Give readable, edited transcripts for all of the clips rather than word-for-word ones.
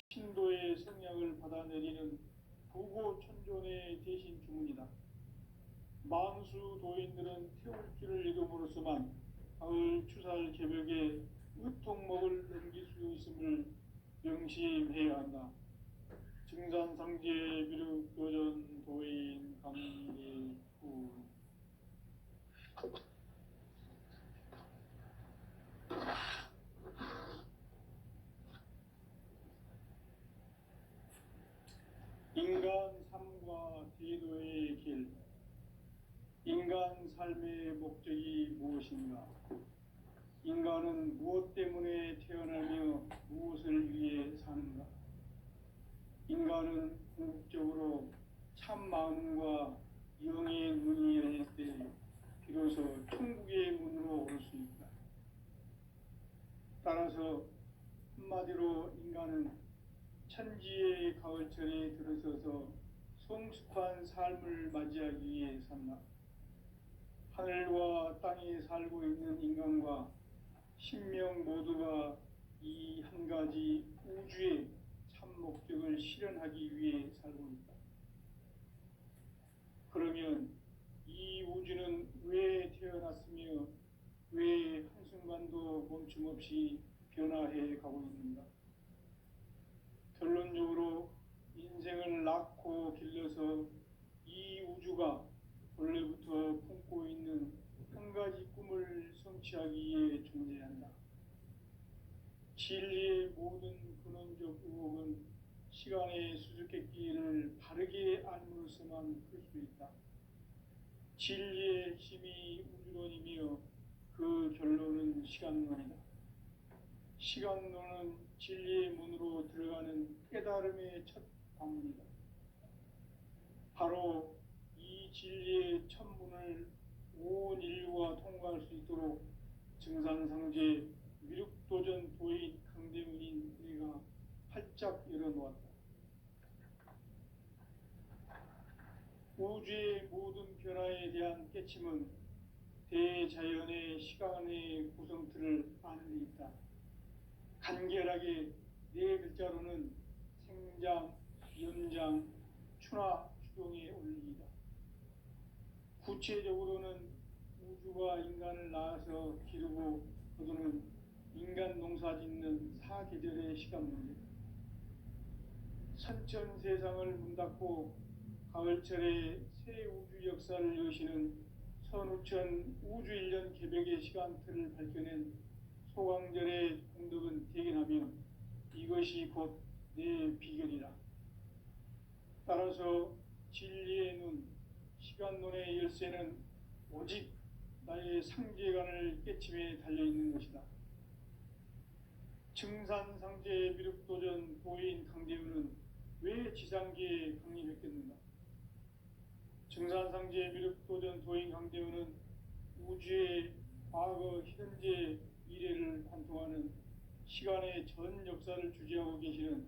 신도의 성령을 받아내리는 부고천존의 대신 주문이다. 만수 도인들은 태울 줄을 이름으로서만 가을 추살 개벽에 의통목을 넘길 수 있음을 명심해야 한다. 증산상제 미륵교전 도인 강리후. 인간 삶과 제도의 길. 인간 삶의 목적이 무엇인가? 인간은 무엇 때문에 태어나며 무엇을 위해 사는가? 인간은 궁극적으로 참 마음과 영의 문이 열릴 때 비로소 천국의 문으로 올 수 있다. 따라서 한마디로 인간은 천지의 가을철에 들어서서 성숙한 삶을 맞이하기 위해 산다. 하늘과 땅에 살고 있는 인간과 신명 모두가 이 한 가지 우주의 참 목적을 실현하기 위해 살고 있다. 그러면 이 우주는 왜 태어났으며 왜 한순간도 멈춤없이 변화해 가고 있는가? 결론적으로 인생을 낳고 길러서 이 우주가 원래부터 품고 있는 한 가지 꿈을 성취하기 위해 존재한다. 진리의 모든 근원적 의혹은 시간의 수수께끼를 바르게 알므로서만 풀 수 있다. 진리의 핵심이 우주론이며 그 결론은 시간론이다. 시간론은 진리의 문으로 들어가는 깨달음의 첫 방문이다. 바로 이 진리의 첫 문을 온 인류가 통과할 수 있도록 증산상제 미륵도전 도인 강대문인 우리가 활짝 열어놓았다. 우주의 모든 변화에 대한 깨침은 대자연의 시간의 구성틀을 아는 데 있다. 간결하게 네 글자로는 생장, 연장, 추나 추동의 원리이다. 구체적으로는 우주가 인간을 낳아서 기르고 거두는 인간 농사 짓는 사계절의 시간 문제. 선천 세상을 문 닫고 가을철에 새 우주 역사를 여시는 선우천 우주 1년 개벽의 시간틀을 밝혀낸 소강절의 공덕은 대견하며 이것이 곧 내 비결이라. 따라서 진리의 눈, 시간론의 열쇠는 오직 나의 상계관을 깨침에 달려있는 것이다. 증산상제 미륵도전 도인 강대우는 왜 지상계에 강림했겠는가? 증산상제 미륵도전 도인 강대우는 우주의 과거, 현재, 미래를 관통하는 시간의 전 역사를 주재하고 계시는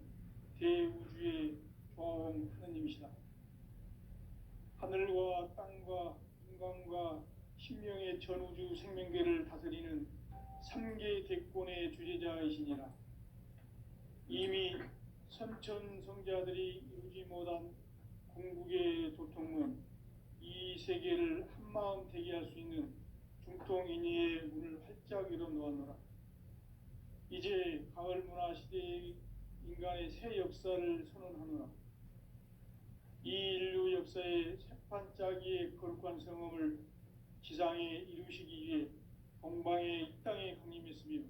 대우주의 조화홍 하느님이시다. 하늘과 땅과 인간과 신명의 전우주 생명계를 다스리는 3계 대권의 주재자이시니라. 이미 선천성자들이 이루지 못한 궁극의 도통문, 이 세계를 한마음 되게 할 수 있는 중통인의의 문을 활짝 열어놓았노라. 이제 가을 문화 시대의 인간의 새 역사를 선언하노라. 이 인류 역사의 새판짜기의 거룩한 성험을 지상에 이루시기 위해 동방의 이 땅에 강림했으며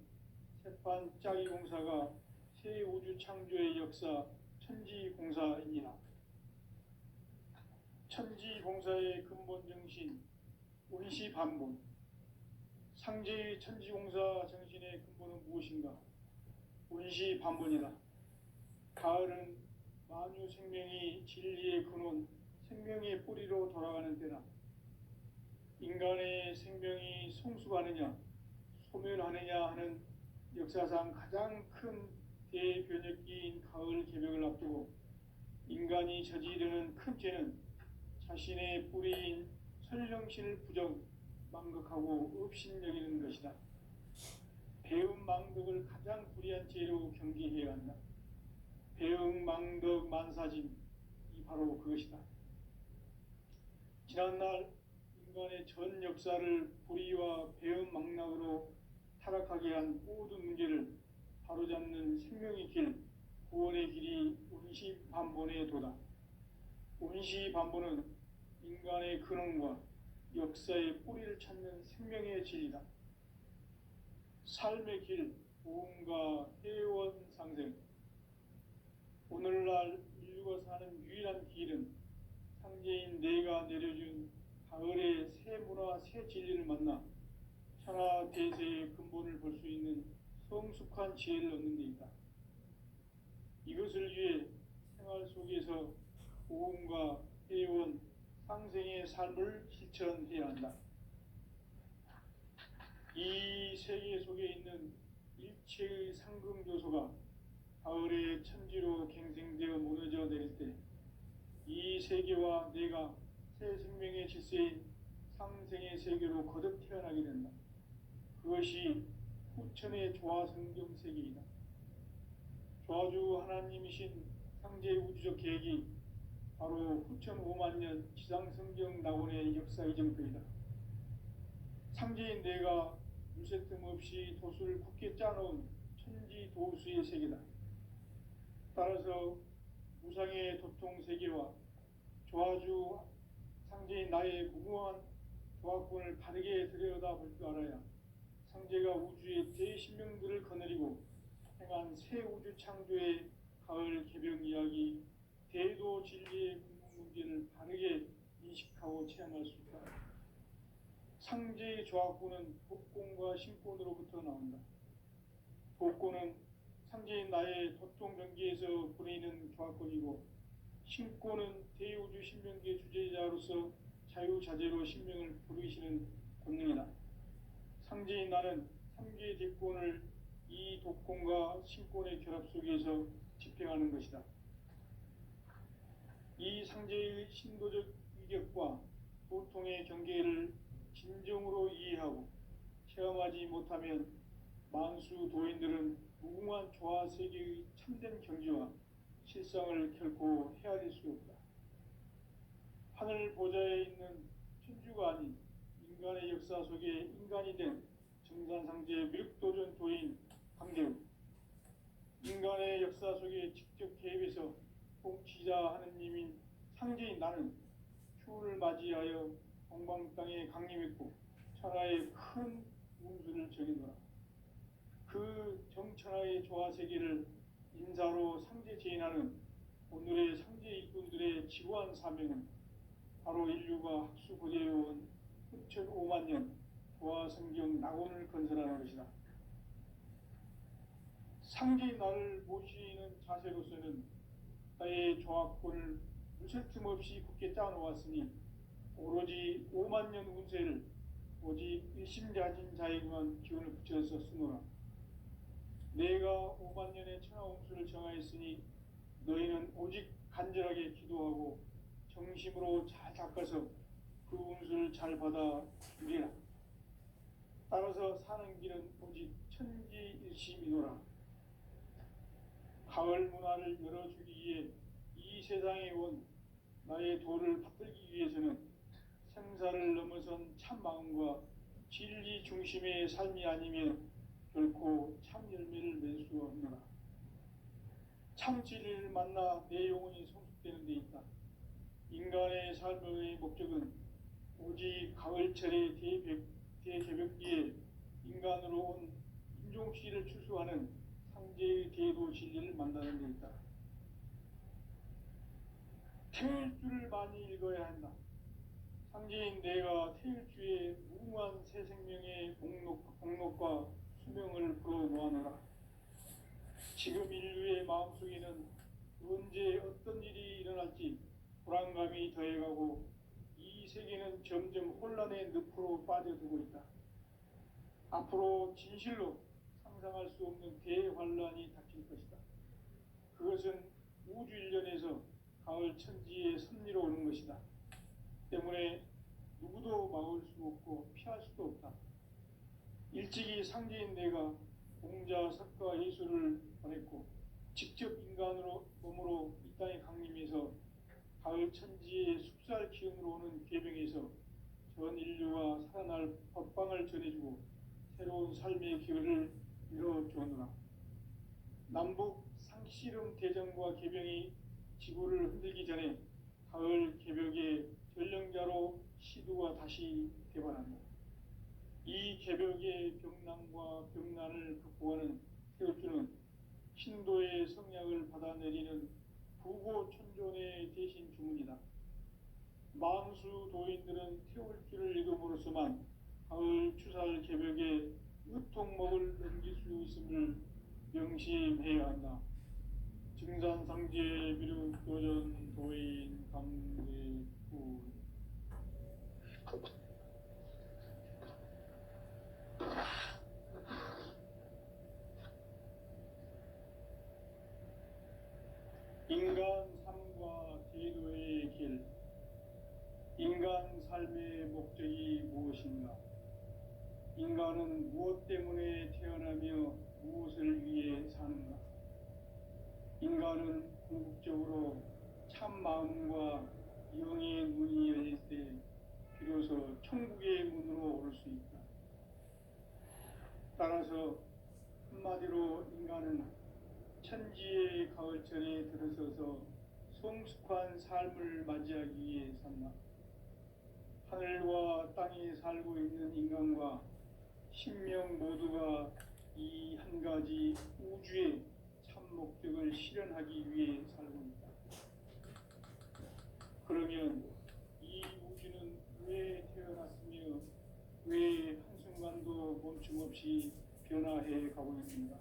새판짜기 공사가 새 우주 창조의 역사 천지공사이니라. 천지공사의 근본 정신 원시반본. 상제의 천지공사 정신의 근본은 무엇인가? 원시반본이다. 가을은 만유 생명이 진리의 근원, 생명의 뿌리로 돌아가는 때다. 인간의 생명이 성숙하느냐, 소멸하느냐 하는 역사상 가장 큰 대변혁기인 가을 개벽을 앞두고 인간이 저지르는 큰 죄는 자신의 뿌리인 설령신을 부정, 망극하고 업신여기는 것이다. 배움 망극을 가장 불의한 죄로 경계해야 한다. 배응망덕 만사짐이 바로 그것이다. 지난날 인간의 전 역사를 불의와 배은망락으로 타락하게 한 모든 문제를 바로잡는 생명의 길, 구원의 길이 운시반본의 도다. 운시반본은 인간의 근원과 역사의 뿌리를 찾는 생명의 진리다. 삶의 길, 보험과 회원 상생. 오늘날 인류가 사는 유일한 길은 상제인 내가 내려준 가을의 새 문화, 새 진리를 만나 천하 대세의 근본을 볼 수 있는 성숙한 지혜를 얻는 데 있다. 이것을 위해 생활 속에서 보험과 회원, 상생의 삶을 실천해야 한다. 이 세계 속에 있는 일체의 상금조소가 가을의 천지로 갱생되어 무너져 내릴 때 이 세계와 내가 새 생명의 질서인 상생의 세계로 거듭 태어나게 된다. 그것이 후천의 조화성경 세계이다. 조화주 하나님이신 상제의 우주적 계획이 바로 후천 5만 년 지상성경 낙원의 역사의 정표이다. 상제인 내가 물새 틈 없이 도수를 굳게 짜놓은 천지 도수의 세계다. 따라서 무상의 도통 세계와 조화주 상제인 나의 무궁한 조화권을 바르게 들여다볼 줄 알아야 상제가 우주의 대신명들을 거느리고 행한 새 우주 창조의 가을 개병 이야기, 대도 진리의 궁극 문제를 바르게 인식하고 체험할 수 있다. 상제의 조화권은 복권과 신권으로부터 나온다. 복권은 상제인 나의 도통 경계에서 보내는 조화권이고, 신권은 대우주 신명계 주제자로서 자유자재로 신명을 부르시는 권능이다. 상제인 나는 3개의 대권을 이 독권과 신권의 결합 속에서 집행하는 것이다. 이 상제의 신도적 위격과 도통의 경계를 진정으로 이해하고 체험하지 못하면 만수 도인들은 무궁한 조화 세계의 참된 경지와 실상을 결코 헤아릴 수 없다. 하늘 보좌에 있는 천주가 아닌 인간의 역사 속에 인간이 된 정산상제 밀도전 도인 강대우, 인간의 역사 속에 직접 개입해서 통치자 하느님인 상제인 나는 추운을 맞이하여 동방 땅에 강림했고 천하의 큰 운수를 정해노라. 그 정천하의 조화세계를 인사로 상제 제인하는 오늘의 상제 일꾼들의 지구한 사명은 바로 인류가 학수고대해온 후천 5만 년 조화성경 낙원을 건설하는 것이다. 상제인 나를 모시는 자세로서는 나의 조화권을 무쇠 틈 없이 굳게 짜놓았으니 오로지 5만 년 운세를 오직 일심자진 자에게만 기운을 붙여서 쓰노라. 내가 5만 년의 천하홍수를 정하였으니 너희는 오직 간절하게 기도하고 정심으로 잘 닦아서 그 운수를 잘 받아 누리라. 따라서 사는 길은 오직 천지일심이노라. 가을 문화를 열어주기 위해 이 세상에 온 나의 도를 받들기 위해서는 생사를 넘어선 참 마음과 진리 중심의 삶이 아니면 결코 참 열매를 맺을 수 없노라. 참 진리를 만나 내 영혼이 성숙되는 데 있다. 인간의 삶의 목적은 오직 가을철의 대개벽기에 인간으로 온 인종시를 추수하는 상제의 대도 진리를 만나는 데 있다. 태일주를 많이 읽어야 한다. 상제인 내가 태일주의 무궁한 새 생명의 목록과 수명을 불어놓아노라. 지금 인류의 마음속에는 언제 어떤 일이 일어날지 불안감이 더해가고 이 세계는 점점 혼란의 늪으로 빠져들고 있다. 앞으로 진실로 상상할 수 없는 대환란이 닥칠 것이다. 그것은 우주 일련에서 가을 천지의 섭리로 오는 것이다. 때문에 누구도 막을 수 없고 피할 수도 없다. 일찍이 상제인 내가 공자, 석가, 예수를 보냈고 직접 처음으로 이 땅에 강림해서 가을 천지의 숲살 기운으로 오는 계병에서 전 인류가 살아날 법방을 전해주고 새로운 삶의 기회를 열어주었노라. 남북 상씨름 대전과 계병이 지구를 흔들기 전에 가을 개벽의 전령자로 시두가 다시 개발한다. 이 개벽의 병난과 병난을 극복하는 태울주는 신도의 성약을 받아내리는 부고천존의 대신 주문이다. 만수 도인들은 태울주를 읽음으로써만 가을 추살 개벽의 으통목을 넘길 수 있음을 명심해야 한다. 증산상제 미륵도전 도인 강제구. 인간 삶과 제도의 길. 인간 삶의 목적이 무엇인가? 인간은 무엇 때문에 태어나며 무엇을 위해 사는가? 인간은 궁극적으로 참 마음과 영의 문이 열릴 때 비로소 천국의 문으로 오를 수 있다. 따라서 한마디로 인간은 천지의 가을철에 들어서서 성숙한 삶을 맞이하기 위해 산다. 하늘과 땅에 살고 있는 인간과 신명 모두가 이 한 가지 우주의 참 목적을 실현하기 위해 살고 있다. 그러면 이 우주는 왜 태어났으며 왜 한순간도 멈춤 없이 변화해 가고 있는가?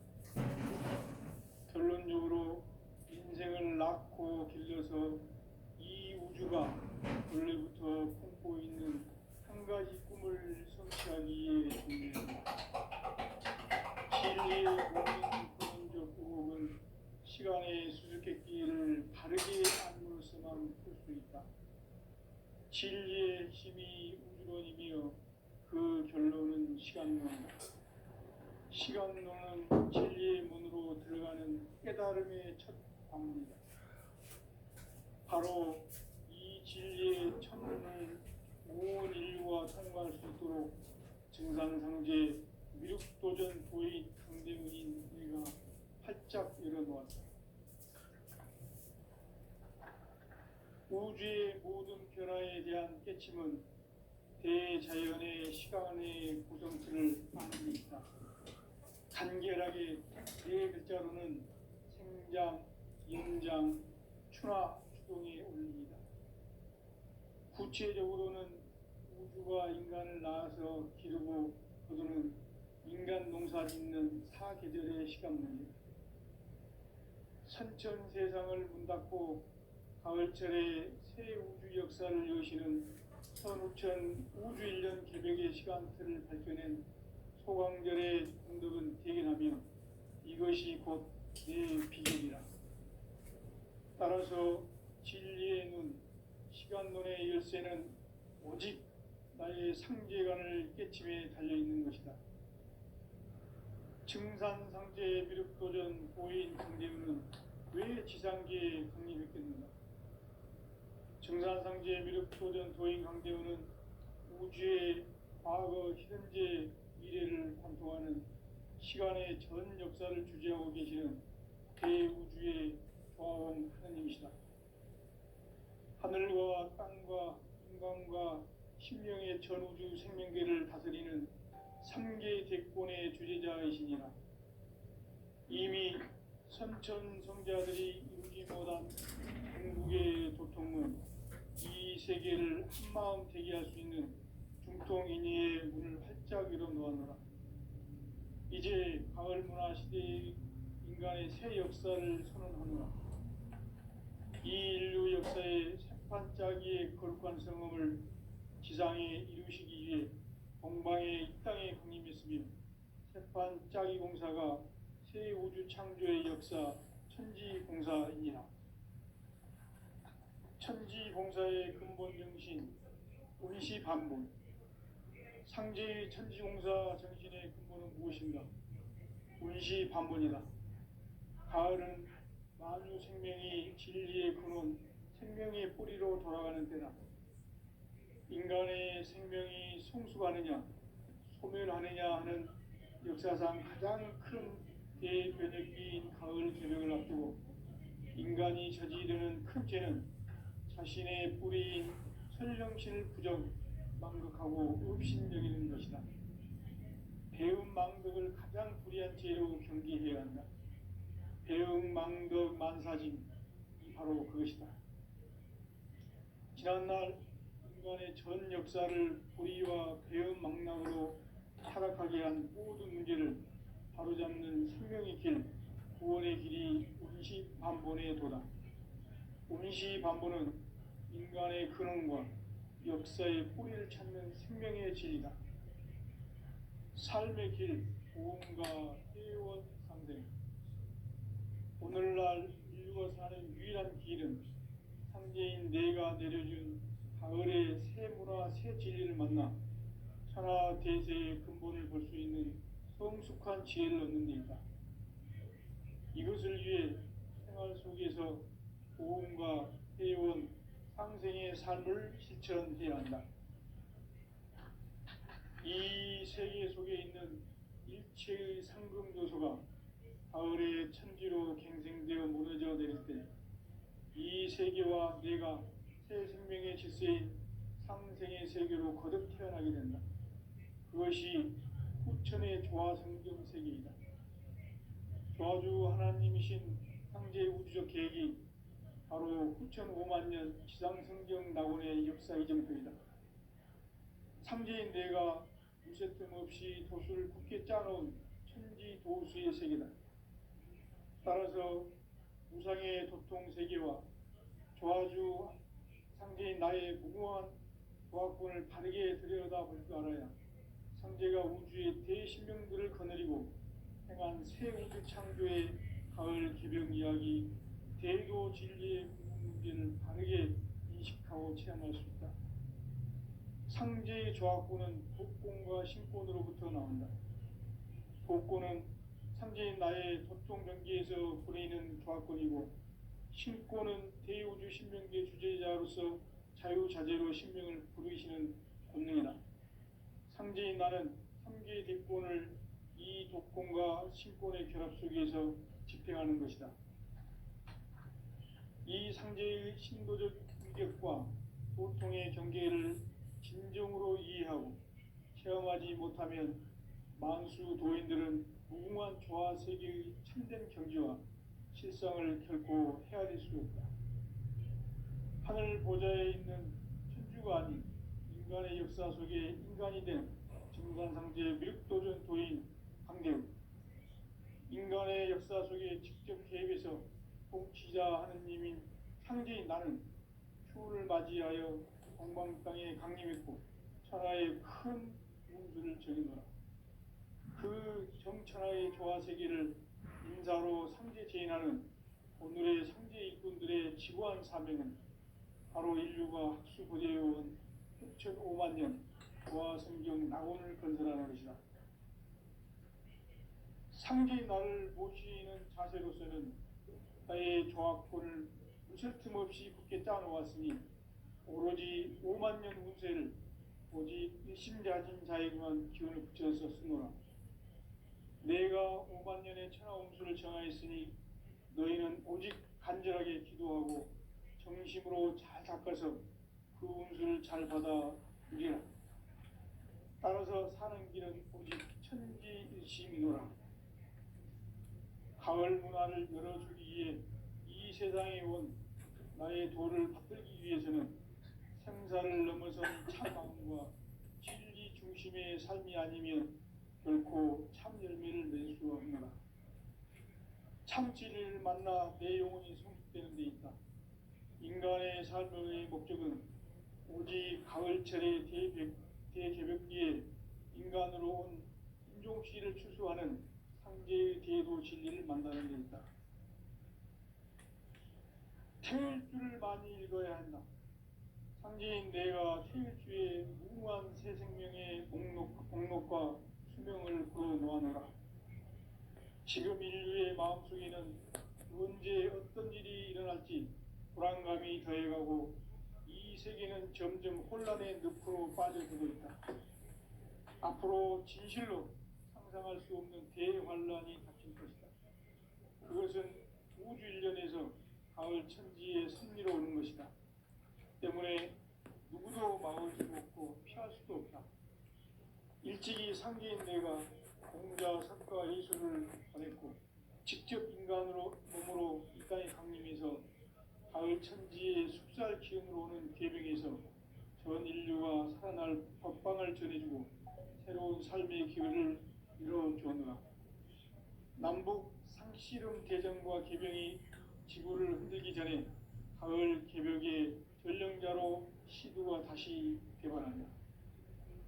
결론적으로 인생을 낳고 길러서 이 우주가 원래부터 품고 있는 한 가지 꿈을 성취하기 위해 존재한다. 진리의 모든 근원적 의혹은 시간의 수수께끼를 바르게 안으로서만 풀 수 있다. 진리의 힘이 우주론이며 그 결론은 시간론이다. 시간론은 진리의 문으로 들어가는 깨달음의 첫 방문이다. 바로 이 진리의 첫문을 온 인류가 통과할 수 있도록 증산상제 미륵도전 도인 강대문인 우리가 활짝 열어놓았다. 우주의 모든 변화에 대한 깨침은 대자연의 시간의 구성틀을 아는 데 있다. 간결하게 네 글자로는 생장, 영장, 추나, 추동의 원리이다. 구체적으로는 우주가 인간을 낳아서 기르고 거두는 인간 농사 짓는 사계절의 시간문이다. 선천 세상을 문 닫고 가을철에 새 우주 역사를 여시는 선우천 우주일년 개벽의 시간틀을 밝혀낸 소강절의 공덕은 대견하며 이것이 곧 내 비결이라. 따라서 진리의 눈, 시간론의 열쇠는 오직 나의 상제관을 깨침에 달려있는 것이다. 증산상제 미륵도전 도인 강대문은 왜 지상계에 강림했겠는가? 증산상제 미륵도전 도인 강대문은 우주의 과거, 현재, 미래를 관통하는 시간의 전 역사를 주재하고 계시는 대우주의 조화원 하나님이시다. 하늘과 땅과 인간과 신명의 전우주 생명계를 다스리는 3개 대권의 주재자이시니라. 이미 선천성자들이 이루지 못한 궁극의 도통은 이 세계를 한마음 되게 할 수 있는 중통인의의 문을 활짝 열어놓았노라. 이제 가을 문화 시대의 인간의 새 역사를 선언하노라. 이 인류 역사의 새판짜기의 거룩한 성험을 지상에 이루시기 위해 공방에 이 땅에 강림했으며 새판짜기 공사가 새 우주 창조의 역사 천지공사이니라. 천지공사의 근본 정신 운시반본. 상제의 천지공사 정신의 근본은 무엇인가? 운시반본이다. 가을은 만유 생명이 진리의 근원, 생명의 뿌리로 돌아가는 때다. 인간의 생명이 성숙하느냐, 소멸하느냐 하는 역사상 가장 큰 대변혁기인 가을 개벽을 앞두고 인간이 저지르는 큰 죄는 자신의 뿌리인 선령신을 부정, 망극하고 업신여기는 것이다. 배음 망덕을 가장 불의한 죄로 경계해야 한다. 배음 망덕 만사짐이 바로 그것이다. 지난날 인간의 전 역사를 불의와 배음 망락으로 타락하게 한 모든 문제를 바로잡는 생명의 길, 구원의 길이 운시반본의 도다. 운시반본은 인간의 근원과 역사의 뿌리를 찾는 생명의 진리다. 삶의 길, 보험과 회원 상생. 오늘날 인류가 사는 유일한 길은 상제인 내가 내려준 가을의 새 문화, 새 진리를 만나 천하 대세의 근본을 볼 수 있는 성숙한 지혜를 얻는 데이다. 이것을 위해 생활 속에서 보험과 회원, 상생의 삶을 실천해야 한다. 이 세계 속에 있는 일체의 상금 요소가 가을의 천지로 갱생되어 무너져 내릴 때 이 세계와 내가 새 생명의 질서인 상생의 세계로 거듭 태어나게 된다. 그것이 후천의 조화성경 세계이다. 조화주 하나님이신 상제 우주적 계획이 바로 후천 5만년 지상성경 낙원의 역사 이정표이다. 상제인 내가 무쇠뜸 없이 도수를 굳게 짜놓은 천지 도수의 세계다. 따라서 우상의 도통 세계와 조화주 상제인 나의 무궁한 조화권을 바르게 들여다볼 줄 알아야 상제가 우주의 대신명들을 거느리고 행한 새 우주 창조의 가을 개벽 이야기, 대도 진리의 문제를 바르게 인식하고 체험할 수 있다. 상제의 조화권은 독권과 신권으로부터 나온다. 독권은 상제인 나의 도통 경계에서 보내는 조화권이고, 신권은 대우주 신명계 주제자로서 자유자재로 신명을 부르시는 권능이다. 상제인 나는 3개의 대권을 이 독권과 신권의 결합 속에서 집행하는 것이다. 이 상제의 신도적 위력과 도통의 경계를 진정으로 이해하고 체험하지 못하면 만수 도인들은 무궁한 조화 세계의 참된 경지와 실상을 결코 헤아릴 수 없다. 하늘 보좌에 있는 천주가 아닌 인간의 역사 속에 인간이 된 정산상제 미륵도전 도인 강대우, 인간의 역사 속에 직접 개입해서 통치자 하느님인 상제인 나는 추운을 맞이하여 동방 땅에 강림했고 천하의 큰 운수를 정해놓으라. 그 정천하의 조화세계를 인사로 상제 제인하는 오늘의 상제 일꾼들의 지구한 사명은 바로 인류가 학수고대해온 6,5만 년 조화성경 낙원을 건설하는 것이다. 상제의 나를 모시는 자세로서는 나의 조화권을 무술 틈 없이 굳게 짜놓았으니 오로지 5만 년 운세를 오직 일심자진 자에게만 기운을 붙여서 쓰노라. 내가 5만 년의 천하 운수를 정하였으니 너희는 오직 간절하게 기도하고 정심으로 잘 닦아서 그 운수를 잘 받아 누리라. 따라서 사는 길은 오직 천지일심이노라. 가을 문화를 열어주기 위해 이 세상에 온 나의 도를 받들기 위해서는 생사를 넘어선 참마음과 진리 중심의 삶이 아니면 결코 참 열매를 낼 수 없노라. 참 진리를 만나 내 영혼이 성숙되는 데 있다. 인간의 삶의 목적은 오직 가을철의 대개벽기에 인간으로 온 인종시를 추수하는 상제의 대도 진리를 만나는 데 있다. 태일주를 많이 읽어야 한다. 상제인 내가 태일주의 무궁한 새 생명의 목록과 수명을 불어놓아노라. 지금 인류의 마음속에는 언제 어떤 일이 일어날지 불안감이 더해가고 이 세계는 점점 혼란의 늪으로 빠져들고 있다. 앞으로 진실로 상상할 수 없는 대환란이 닥칠 것이다. 그것은 우주 일련에서 가을 천지의 섭리로 오는 것이다. 때문에 누구도 막을 수 없고 피할 수도 없다. 일찍이 상계인 내가 공자, 석가, 예수를 보냈고 직접 인간으로 몸으로 이 땅에 강림해서 가을 천지의 숲살 기운으로 오는 계명에서 전 인류가 살아날 법방을 전해주고 새로운 삶의 기회를 이뤄주었노라. 남북 상씨름 대전과 계명이 지구를 흔들기 전에 가을 개벽의 전령자로 시두가 다시 개발한다.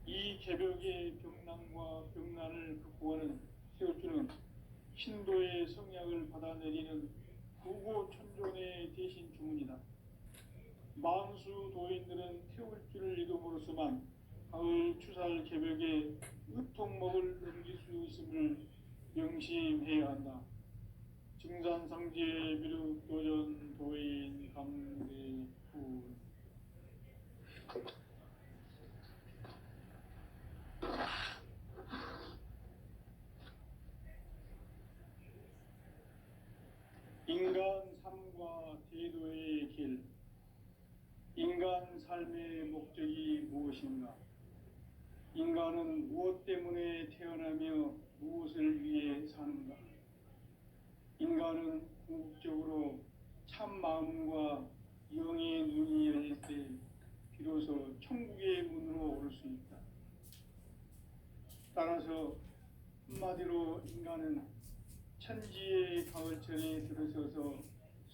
이 개벽의 병난과 병난을 극복하는 태울주는 신도의 성약을 받아내리는 구고천존의 대신 주문이다. 만수 도인들은 태울주를 이름으로서만 가을 추살 개벽의 의통목을 넘길 수 있음을 명심해야 한다. 증산상제 미륵도전 도인 강대훈. 인간 삶과 제도의 길. 인간 삶의 목적이 무엇인가? 인간은 무엇 때문에 태어나며 무엇을 위해 사는가? 인간은 궁극적으로 참 마음과 영의 눈이 열릴 때 비로소 천국의 문으로 오를 수 있다. 따라서 한마디로 인간은 천지의 가을철에 들어서서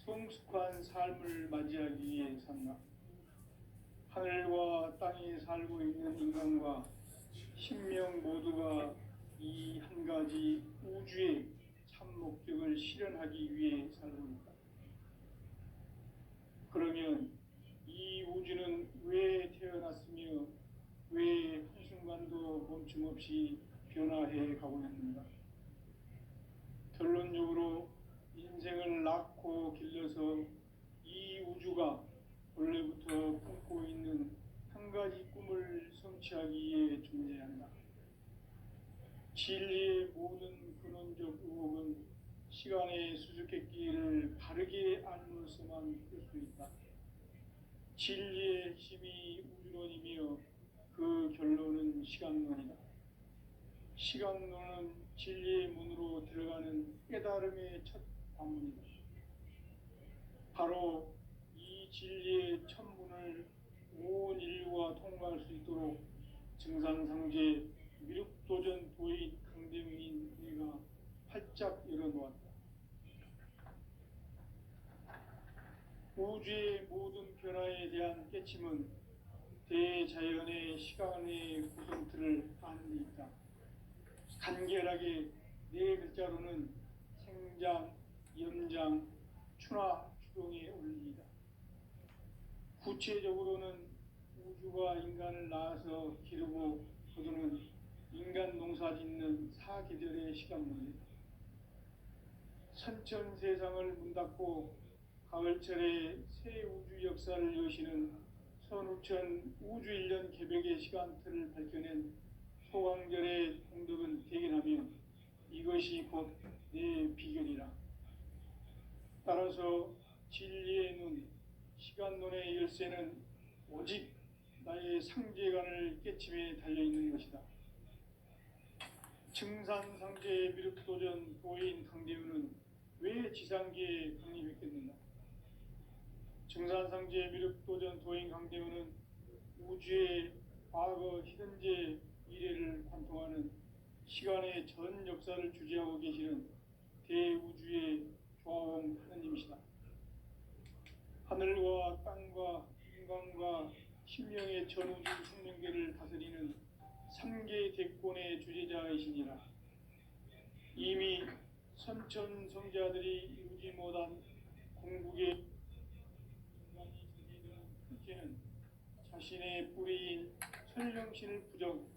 성숙한 삶을 맞이하기 위해 산다. 하늘과 땅에 살고 있는 인간과 신명 모두가 이 한 가지 우주의 참 목적을 실현하기 위해 살고 있다. 그러면 이 우주는 왜 태어났으며 왜 한순간도 멈춤없이 변화해 가고 있는가? 결론적으로 인생을 낳고 길러서 이 우주가 원래부터 품고 있는 한 가지 꿈을 성취하기 위해 존재한다. 진리의 모든 근원적 의혹은 시간의 수수께끼를 바르게 알므로서만 풀 수 있다. 진리의 핵심이 우주론이며 그 결론은 시간론이다. 시간론은 진리의 문으로 들어가는 깨달음의 첫 관문이다. 바로 이 진리의 첫 문을 온 인류가 통과할 수 있도록 증산상제 미륵도전 도인 강대훈인 내가 활짝 열어놓았다. 우주의 모든 변화에 대한 깨침은 대자연의 시간의 구성틀을 아는 데 있다. 간결하게 네 글자로는 생장, 염장, 추나 추동의 원리이다. 구체적으로는 우주가 인간을 낳아서 기르고 거두는 인간 농사 짓는 사계절의 시간문이다. 선천 세상을 문 닫고 가을철에 새 우주 역사를 여시는 선우천 우주일년 개벽의 시간틀을 밝혀낸 소강절의 공덕은 대견하며 이것이 곧 내 비결이라. 따라서 진리의 눈, 시간론의 열쇠는 오직 나의 상제관을 깨침에 달려있는 것이다. 증산상제 미륵도전 도인 강대훈은 왜 지상계에 강림했겠는가? 증산상제 미륵도전 도인 강대훈은 우주의 과거, 현재, 미래를 관통하는 시간의 전 역사를 주재하고 계시는 대우주의 조화원 하느님이시다. 하늘과 땅과 인간과 신명의 전우주 생명계를 다스리는 3개 대권의 주재자이시니라. 이미 선천 성자들이 이루지 못한 궁극의 인간이 저지르는 큰죄는 자신의 뿌리인 설령신을 부정,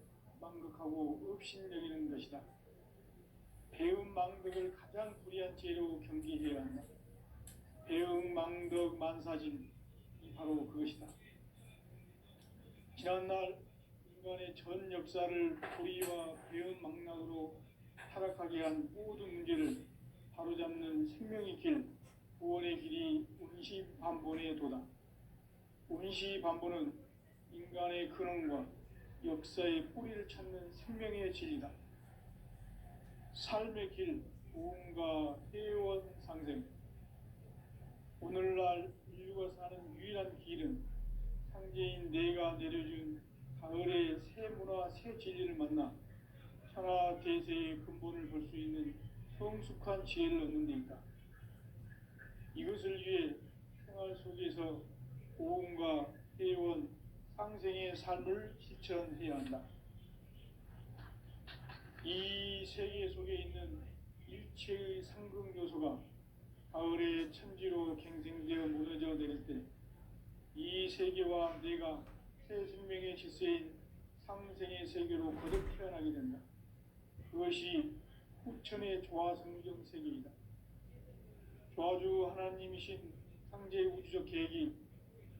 망극하고 업신여기는 것이다. 배운 망극을 가장 불의한 죄로 경계해야 한다. 배응망덕 만사진이 바로 그것이다. 지난날 인간의 전 역사를 고리와 배은망락으로 타락하게 한 모든 문제를 바로잡는 생명의 길, 구원의 길이 운시반본의 도다. 운시반본은 인간의 근원과 역사의 뿌리를 찾는 생명의 진리다. 삶의 길, 부흥과 회원 상생. 오늘날 인류가 사는 유일한 길은 상제인 내가 내려준 가을의 새 문화, 새 진리를 만나 천하 대세의 근본을 볼 수 있는 성숙한 지혜를 얻는 데 있다. 이것을 위해 생활 속에서 보험과 회원, 상생의 삶을 실천해야 한다. 이 세계 속에 있는 일체의 상극 요소가 가을의 천지로 갱생되어 무너져 내릴 때 이 세계와 내가 새 생명의 질서인 상생의 세계로 거듭 태어나게 된다. 그것이 후천의 조화성경 세계이다. 조화주 하나님이신 상제의 우주적 계획이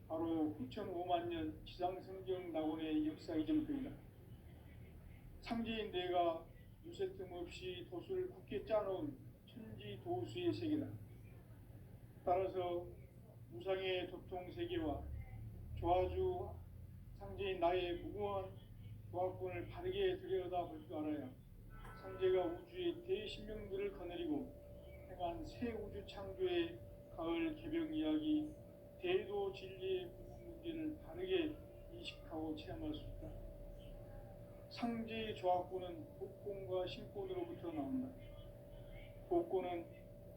바로 후천 5만 년 지상성경 낙원의 역사 이전부터이다. 상제인 내가 유세 틈 없이 도수를 굳게 짜놓은 천지 도수의 세계다. 따라서 무상의 도통 세계와 조화주 상제인 나의 무궁한 조화권을 바르게 들여다볼 줄 알아야 상제가 우주의 대신명들을 거느리고 행한 새 우주 창조의 가을 개벽 이야기, 대도 진리의 궁극 문제를 바르게 인식하고 체험할 수 있다. 상제의 조화권은 복권과 신권으로부터 나온다. 복권은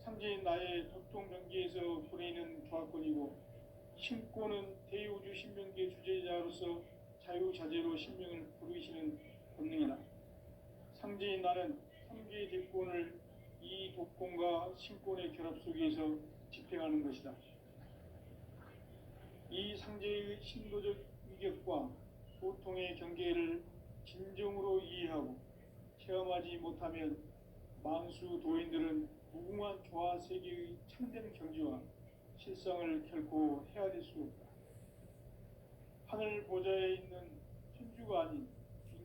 상제인 나의 도통 경계에서 보내는 조화권이고, 신권은 대우주 신명계 주제자로서 자유자재로 신명을 부르시는 본능이다. 상제인 나는 3개의 대권을 이 독권과 신권의 결합 속에서 집행하는 것이다. 이 상제의 신도적 위격과 보통의 경계를 진정으로 이해하고 체험하지 못하면 만수 도인들은 무궁한 조화 세계의 참된 경지와 실상을 결코 헤아릴 수 없다. 하늘 보좌에 있는 천주가 아닌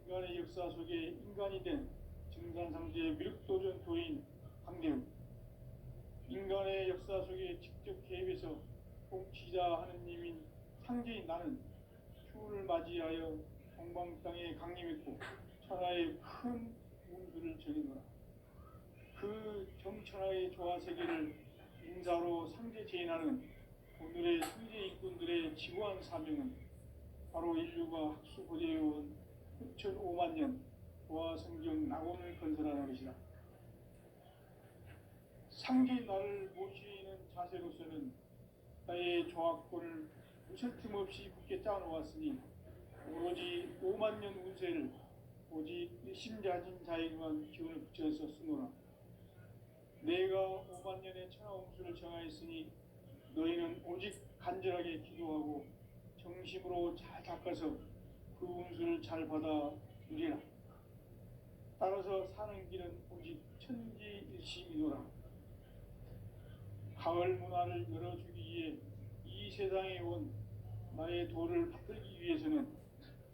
인간의 역사 속에 인간이 된 증산상제의 미륵도전 도인 강대우, 인간의 역사 속에 직접 개입해서 통치자 하느님인 상제인 나는 추운을 맞이하여 동방 땅에 강림했고 천하의 큰 운수를 전해노라. 그 정천하의 조화 세계를 인사로 상제 제인하는 오늘의 상제 일꾼들의 지구한 사명은 바로 인류가 학수 고대해온 후천 5만 년 조화 성경 낙원을 건설하는 것이다. 상제인 나를 모시는 자세로서는 나의 조화권을 무슨 틈 없이 굳게 짜놓았으니 오로지 5만 년 운세를 오직 일심자진 자에게만 기운을 붙여서 쓰노라. 내가 5만 년의 천하 운수를 정하였으니 너희는 오직 간절하게 기도하고 정심으로 잘 닦아서 그 운수를 잘 받아 누리라. 따라서 사는 길은 오직 천지일심이노라. 가을 문화를 열어주기 위해 이 세상에 온 나의 도를 받들기 위해서는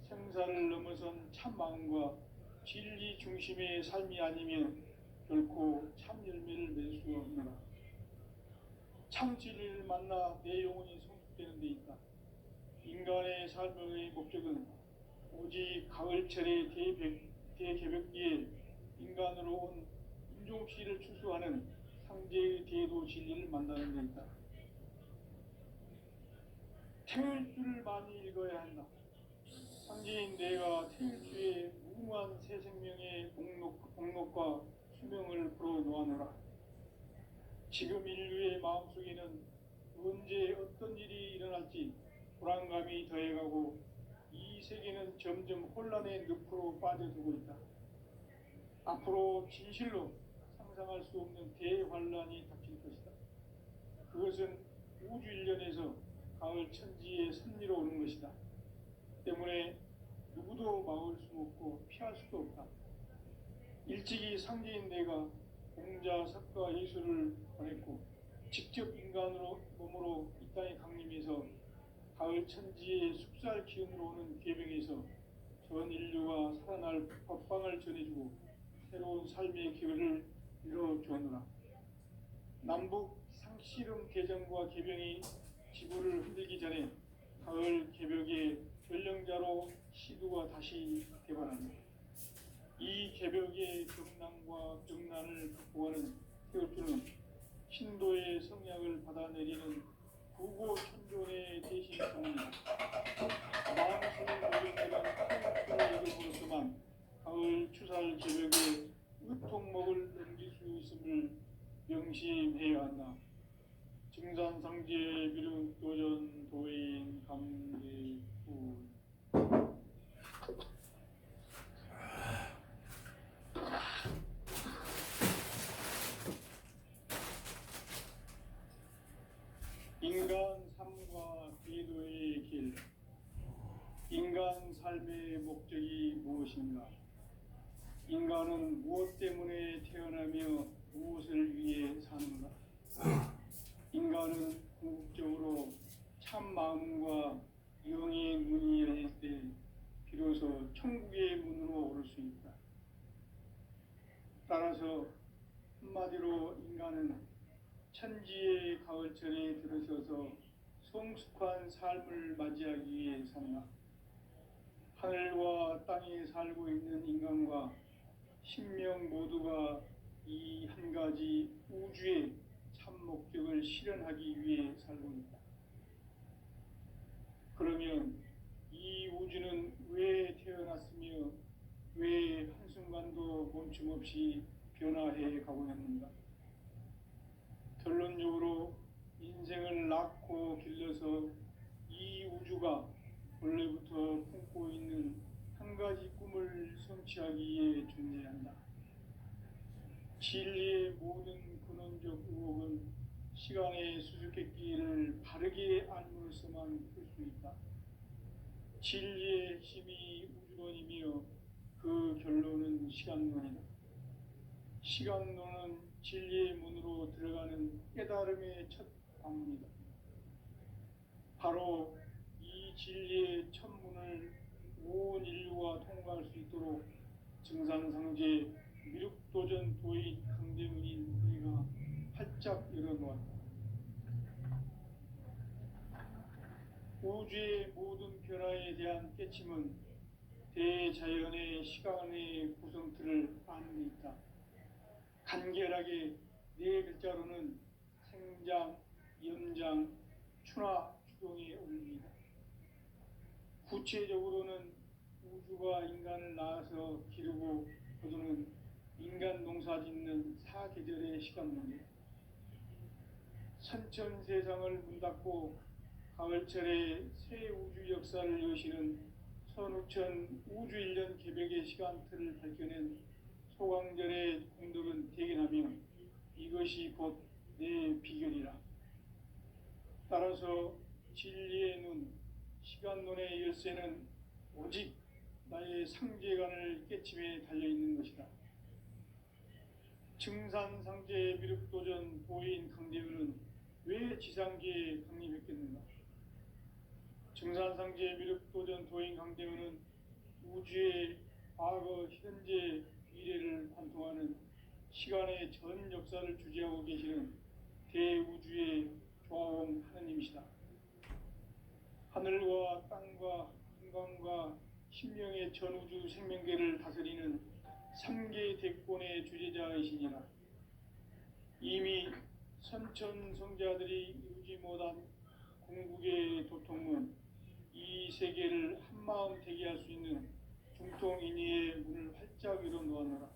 생사를 넘어선 참 마음과 진리 중심의 삶이 아니면 결코 참 열매를 맺을 수 없노라. 참 진리를 만나 내 영혼이 성숙되는 데 있다. 인간의 삶의 목적은 오직 가을철의 대개벽기에 인간으로 온 인종씨를 추수하는 상제의 대도 진리를 만나는 데 있다. 태일주를 많이 읽어야 한다. 상제인 내가 태일주의 무궁한 새 생명의 목록과 수명을 풀어놓아노라. 지금 인류의 마음속에는 언제 어떤 일이 일어날지 불안감이 더해가고 이 세계는 점점 혼란의 늪으로 빠져들고 있다. 앞으로 진실로 상상할 수 없는 대환란이 닥칠 것이다. 그것은 우주 일련에서 가을 천지의 섭리로 오는 것이다. 때문에 누구도 막을 수 없고 피할 수도 없다. 일찍이 상제인 내가 공자, 석가, 예수를 보냈고 직접 인간으로 몸으로 이 땅에 강림해서 가을 천지의 숲살 기운으로 오는 계병에서 전 인류가 살아날 법방을 전해주고 새로운 삶의 기회를 이뤄주었노라. 남북 상씨름 대전과 계병이 지구를 흔들기 전에 가을 개벽의 전령자로 시두가 다시 개발한다. 이 개벽의 경난과 경난을 극복하는 태극주는 신도의 성약을 받아내리는 구고천존의 대신 성입니다. 마음속의 노력이란 태극주를 이름으로서만 가을 추살 개벽의 의통목을 넘길 수 있음을 명심해야 한다. 증산상제 비륵 도전 도인 감개후. 인간 삶과 궤도의 길. 인간 삶의 목적이 무엇인가? 인간은 무엇 때문에 태어나며 무엇을 위해 사는가? 인간은 궁극적으로 참 마음과 영의 문이 열릴 때 비로소 천국의 문으로 오를 수 있다. 따라서 한마디로 인간은 천지의 가을철에 들어서서 성숙한 삶을 맞이하기 위해 산다. 하늘과 땅에 살고 있는 인간과 신명 모두가 이 한 가지 우주의 참 목적을 실현하기 위해 살고 있다. 그러면 이 우주는 왜 태어났으며 왜 한순간도 멈춤 없이 변화해 가고 있는가? 결론적으로 인생을 낳고 길러서 이 우주가 원래부터 품고 있는 한 가지 꿈을 성취하기 위해 존재한다. 진리의 모든 근원적 의혹은 시간의 수수께끼를 바르게 알므로서만 풀 수 있다. 진리의 핵심이 우주론이며 그 결론은 시간론이다. 시간론은 진리의 문으로 들어가는 깨달음의 첫 방문이다. 바로 이 진리의 첫 문을 온 인류가 통과할 수 있도록 증산상제 미륵도전 도인 강대문인 우리가 활짝 열어놓았다. 우주의 모든 변화에 대한 깨침은 대자연의 시간의 구성틀을 아는 데 있다. 간결하게 네 글자로는 생장, 염장, 추나, 추동의 원리이다. 구체적으로는 우주가 인간을 낳아서 기르고 거두는 인간 농사 짓는 사계절의 시간론이다. 선천 세상을 문 닫고 가을철에 새 우주 역사를 여시는 선우천 우주일년 개벽의 시간틀을 밝혀낸 소강절의 공덕은 대견하며 이것이 곧 내 비결이라. 따라서 진리의 눈, 시간론의 열쇠는 오직 나의 상제관을 깨침에 달려있는 것이다. 증산상제 미륵도전 도인 강대현은 왜 지상계에 강림했겠는가? 증산상제 미륵도전 도인 강대현은 우주의 과거, 현재, 미래를 관통하는 시간의 전 역사를 주재하고 계시는 대우주의 조화원 하느님이시다. 하늘과 땅과 인간과 신명의 전우주 생명계를 다스리는 3개 대권의 주재자이시니라. 이미 선천성자들이 이루지 못한 궁극의 도통은 이 세계를 한마음 되게 할 수 있는 중통인의의 문을 활짝 열어놓았노라.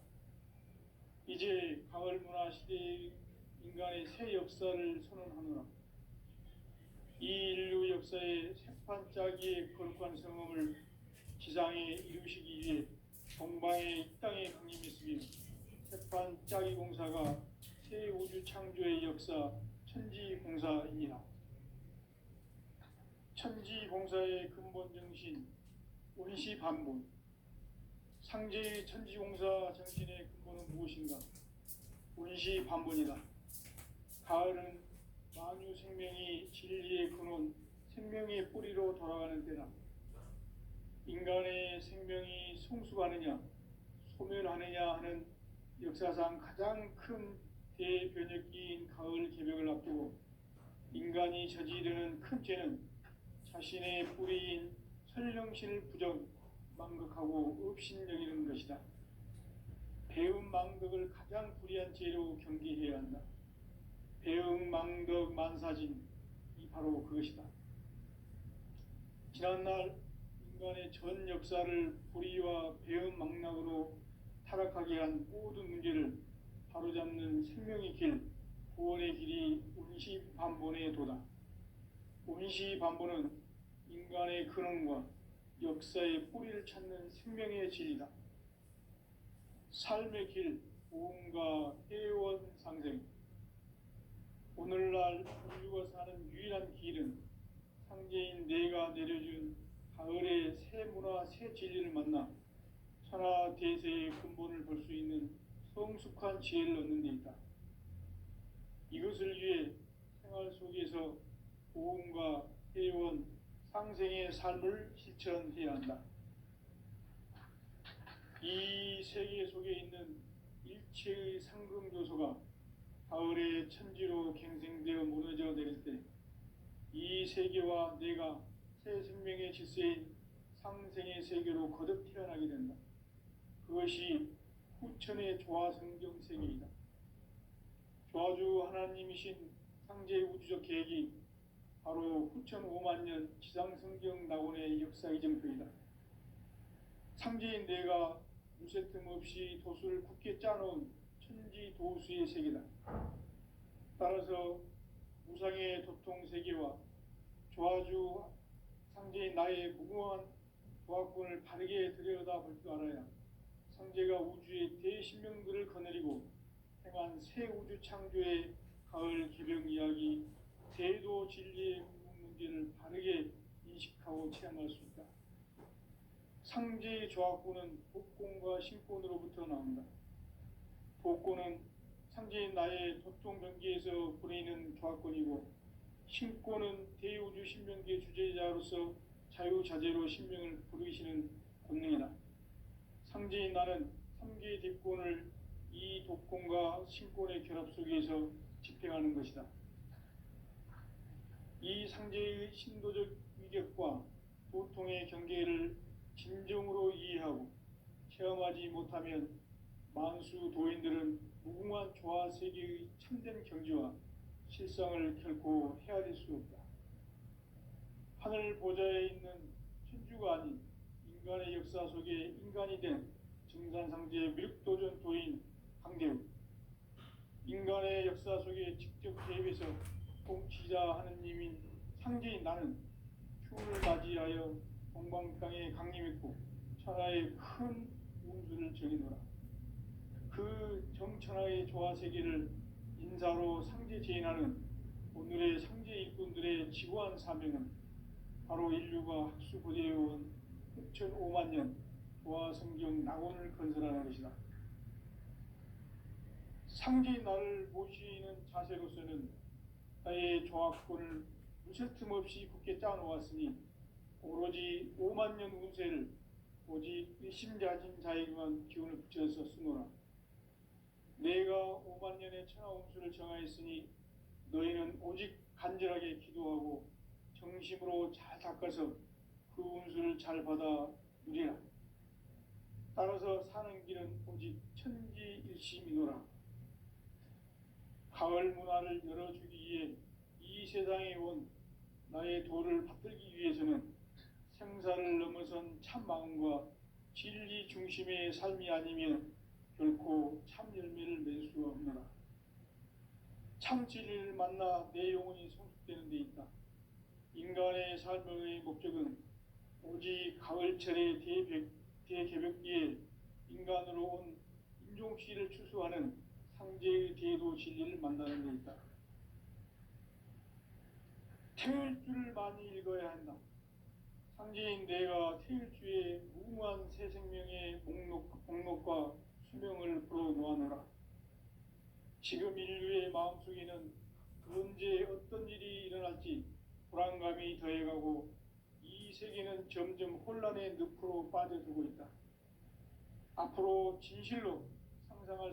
이제 가을 문화 시대의 인간의 새 역사를 선언하노라. 이 인류 역사의 새판짜기의 거룩한 성험을 지상에 이루시기 위해 동방의 이 땅에 강림했으며 새판짜기 공사가 새 우주 창조의 역사 천지공사이니라. 천지공사의 근본 정신 원시반본. 상제의 천지공사 정신의 근본은 무엇인가? 원시반본이다. 가을은 만유 생명이 진리의 근원, 생명의 뿌리로 돌아가는 때나 인간의 생명이 성숙하느냐 소멸하느냐 하는 역사상 가장 큰 대변혁기인 가을 개벽을 앞두고 인간이 저지르는 큰 죄는 자신의 뿌리인 선령신을 부정, 망극하고 업신여기는 것이다. 배음 망덕을 가장 불의한 죄로 경계해야 한다. 배음 망덕 만사진이 바로 그것이다. 지난날 인간의 전 역사를 불의와 배음 망락으로 타락하게 한 모든 문제를 바로잡는 생명의 길, 구원의 길이 운시반본의 도다. 운시반본은 인간의 근원과 역사의 뿌리를 찾는 생명의 진리다. 삶의 길, 보험과 회원 상생. 오늘날 인류가 사는 유일한 길은 상제인 내가 내려준 가을의 새 문화, 새 진리를 만나 천하 대세의 근본을 볼 수 있는 성숙한 지혜를 얻는 데 있다. 이것을 위해 생활 속에서 보험과 회원, 상생의 삶을 실천해야 한다. 이 세계 속에 있는 일체의 상금교소가 가을의 천지로 갱생되어 무너져 내릴 때 이 세계와 내가 새 생명의 질서인 상생의 세계로 거듭 태어나게 된다. 그것이 후천의 조화성경 세계이다. 조화주 하나님이신 상제의 우주적 계획이 바로 후천 5만 년 지상성경 낙원의 역사 이정표이다. 상제인 내가 무쇠틈 없이 도수를 굳게 짜놓은 천지 도수의 세계다. 따라서 무상의 도통 세계와 조화주 상제인 나의 무궁한 조화권을 바르게 들여다볼 줄 알아야 상제가 우주의 대신명들을 거느리고 행한 새 우주 창조의 가을 개벽 이야기, 대도 진리의 문제를 바르게 인식하고 체험할 수 있다. 상제의 조화권은 복권과 신권으로부터 나온다. 복권은 상제인 나의 도통 경계에서 보내는 조화권이고, 신권은 대우주 신명기의 주제자로서 자유자재로 신명을 부르시는 권능이다. 상제인 나는 3개의 뒷권을 이 독권과 신권의 결합 속에서 집행하는 것이다. 이 상제의 신도적 위격과 도통의 경계를 진정으로 이해하고 체험하지 못하면 만수 도인들은 무궁한 조화 세계의 참된 경지와 실상을 결코 헤아릴 수 없다. 하늘 보좌에 있는 천주가 아닌 인간의 역사 속에 인간이 된 증산상제의 밀도전 도인 강대우, 인간의 역사 속에 직접 개입해서 통치자 하느님인 상제인 나는 추운을 맞이하여 동방 땅에 강림했고 천하의 큰 운수를 정해놓으라. 그 정천하의 조화 세계를 인사로 상제 제인하는 오늘의 상제 일꾼들의 지구한 사명은 바로 인류가 학수고대해온 6,5만 년 조화 성경 낙원을 건설하는 것이다. 상제인 나를 모시는 자세로서는 나의 조화권을 무쇠틈 없이 굳게 짜놓았으니 오로지 5만 년 운세를 오직 일심자진 자에게만 기운을 붙여서 쓰노라. 내가 5만 년의 천하 운수를 정하였으니 너희는 오직 간절하게 기도하고 정심으로 잘 닦아서 그 운수를 잘 받아 누리라. 따라서 사는 길은 오직 천지일심이노라. 가을 문화를 열어주기 위해 이 세상에 온 나의 도를 받들기 위해서는 생사를 넘어선 참 마음과 진리 중심의 삶이 아니면 결코 참 열매를 맺을 수가 없노라. 참 진리를 만나 내 영혼이 성숙되는 데 있다. 인간의 삶의 목적은 오직 가을철의 대개벽기에 인간으로 온 인종씨를 추수하는 상제의 대도 진리를 만나는 데 있다. 태일주를 많이 읽어야 한다. 상제인 내가 태일주의 무궁한 새 생명의 목록과 수명을 풀어 놓아노라. 지금 인류의 마음속에는 언제 어떤 일이 일어날지 불안감이 더해가고 이 세계는 점점 혼란의 늪으로 빠져들고 있다. 앞으로 진실로 상상할